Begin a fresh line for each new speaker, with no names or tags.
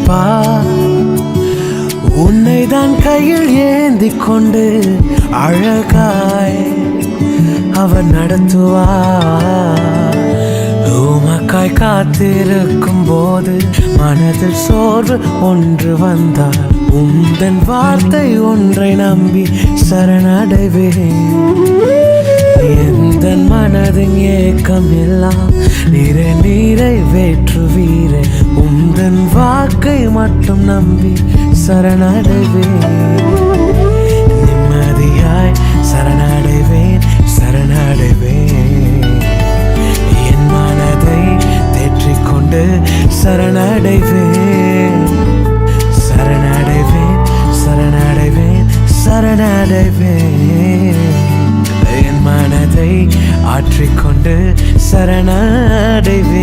பார், உன்னை தான் கையில் ஏந்தி கொண்டு அழகாய் அவர் நடத்துவார். உமக்காய் காத்திருக்கும் போது மனதில் சோர்வு ஒன்று வந்தால் உந்தன் வார்த்தை ஒன்றை நம்பி சரணடைவேன். எந்த மனதின் ஏக்கம் எல்லாம் நிறைவேற்றுவீரே, உந்தன் வாக்கை மட்டும் நம்பி சரணடைவேன். நிம்மதியாய் சரணடைவேன், சரணடைவேன். என் மனதை தேற்றிக்கொண்டு சரணடைவேன், சரணடைவேன், சரணடைவேன், சரணடைவேன். என் மனதை ஆற்றிக்கொண்டு சரணடைவேன்.